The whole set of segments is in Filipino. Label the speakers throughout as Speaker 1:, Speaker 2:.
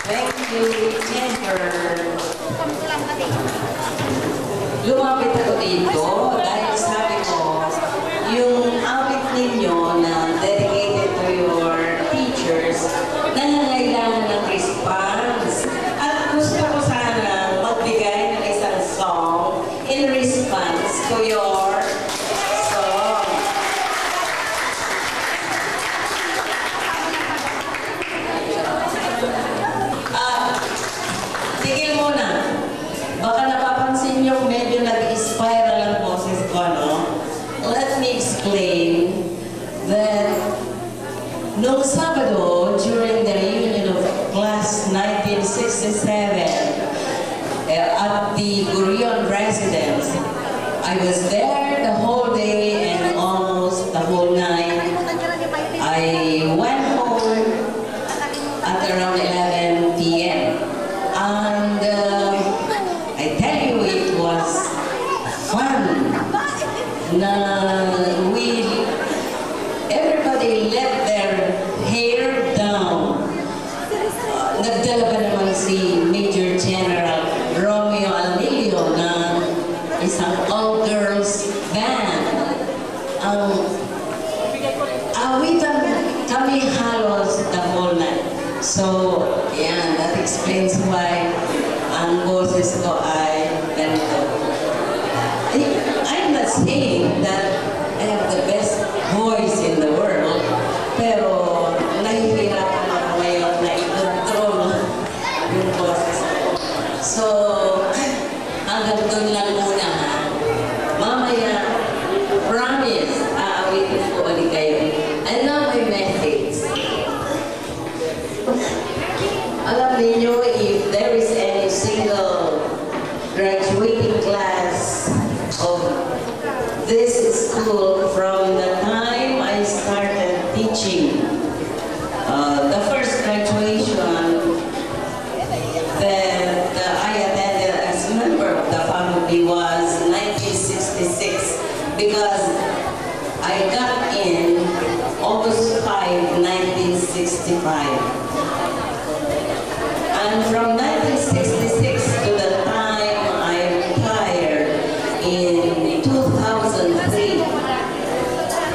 Speaker 1: Thank you, Jennifer. Lumapit ako dito dahil sabi ko, yung awit ninyo na dedicated to your teachers, nangangailangan ng response. At gusto ko sana magbigay ng isang song in response to your song. Tigil muna. Baka napapansin nyo medyo nag-spiral ang boses ko, no? Let me explain that noong Sabado, during the reunion of class 1967 at the Gurion residence, I was there the whole day and almost the whole night. I went home at around 11 p.m. And I tell you, it was fun. Everybody let their hair down. Nagdala pa naman si Major General Romeo Alnilio na isang all-girls band. Awitan kami halos the whole night. So, yeah, that explains why ang boses ko ay ganito. I'm not saying that I have the best voice in the world, pero nahihirapan ako ngayon na i-control yung boses ko. So, hanggang doon lang muna, ha? Mamaya, promise, aawitin ko ulit kayo. And now my message. Alam niyo, if there is any single graduating class of this school from the time I started teaching, the first graduation that I attended as a member of the family was 1966, because I got in August 5, 1965. And from 1966 to the time I retired in 2003,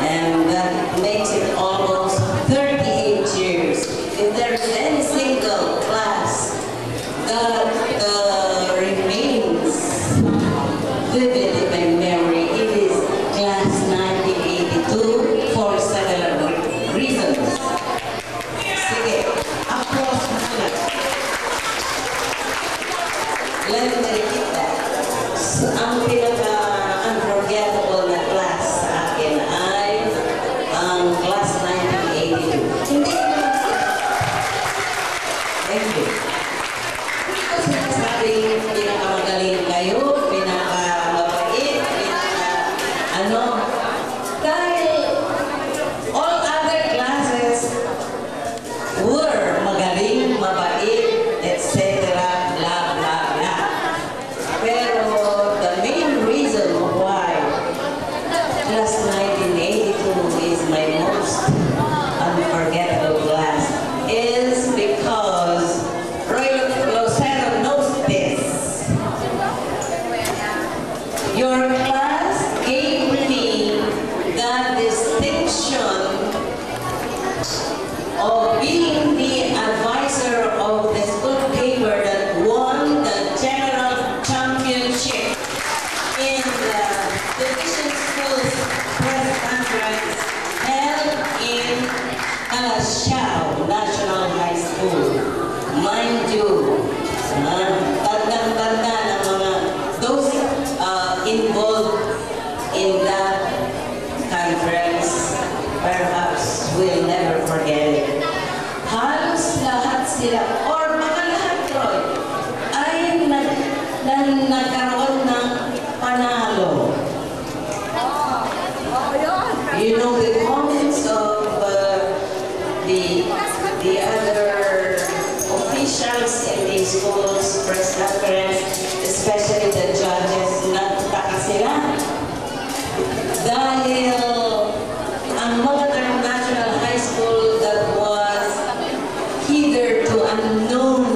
Speaker 1: and that makes it almost 38 years. If there is any single class that remains vivid in my memory, it is class 1982 for several reasons. Sige, applause mo sila. Let me repeat that. So, ang pinaka-unforgettable na class sa akin ay ang class 1982. Hindi naman sila. Thank you. Kasi nasabi, pinakamagaling kayo, pinakamabait, dahil all other classes were magaling, mabait, etc. Blah, blah, blah. Pero the main reason why class 1982 is my most unforgettable class is because Roy Lucero knows this. Your class gave me that distinction of being the advisor of the school paper that won the general championship in the division schools press conference held in Calasiao National High School. Mind you, tandang-tanda ng mga those involved in that conference perhaps will never forget it. Halos lahat sila, or mga lahat, Troy, ay nagkaroon ng panalo. You know the comments of the other officials in the school's press conference, especially the judges, nagtaka sila. Dahil ang Northern National High School that was hitherto unknown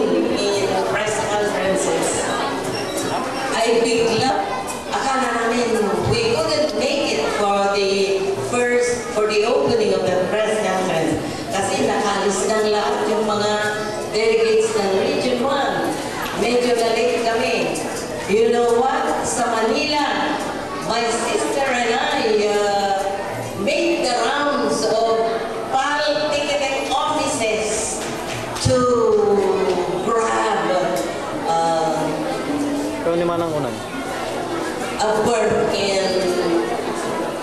Speaker 1: medyo galit kami. You know what? Sa Manila, my sister and I made the rounds of PAL ticketing offices to grab
Speaker 2: Ikaw ni Manang Unang.
Speaker 1: a berth in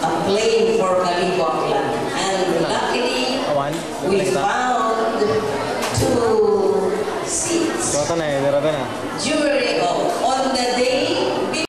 Speaker 1: a plane for Kalibaklan. And luckily,
Speaker 2: Awan?
Speaker 1: we found 2 seats
Speaker 2: Ikaw na eh, dito na.
Speaker 1: during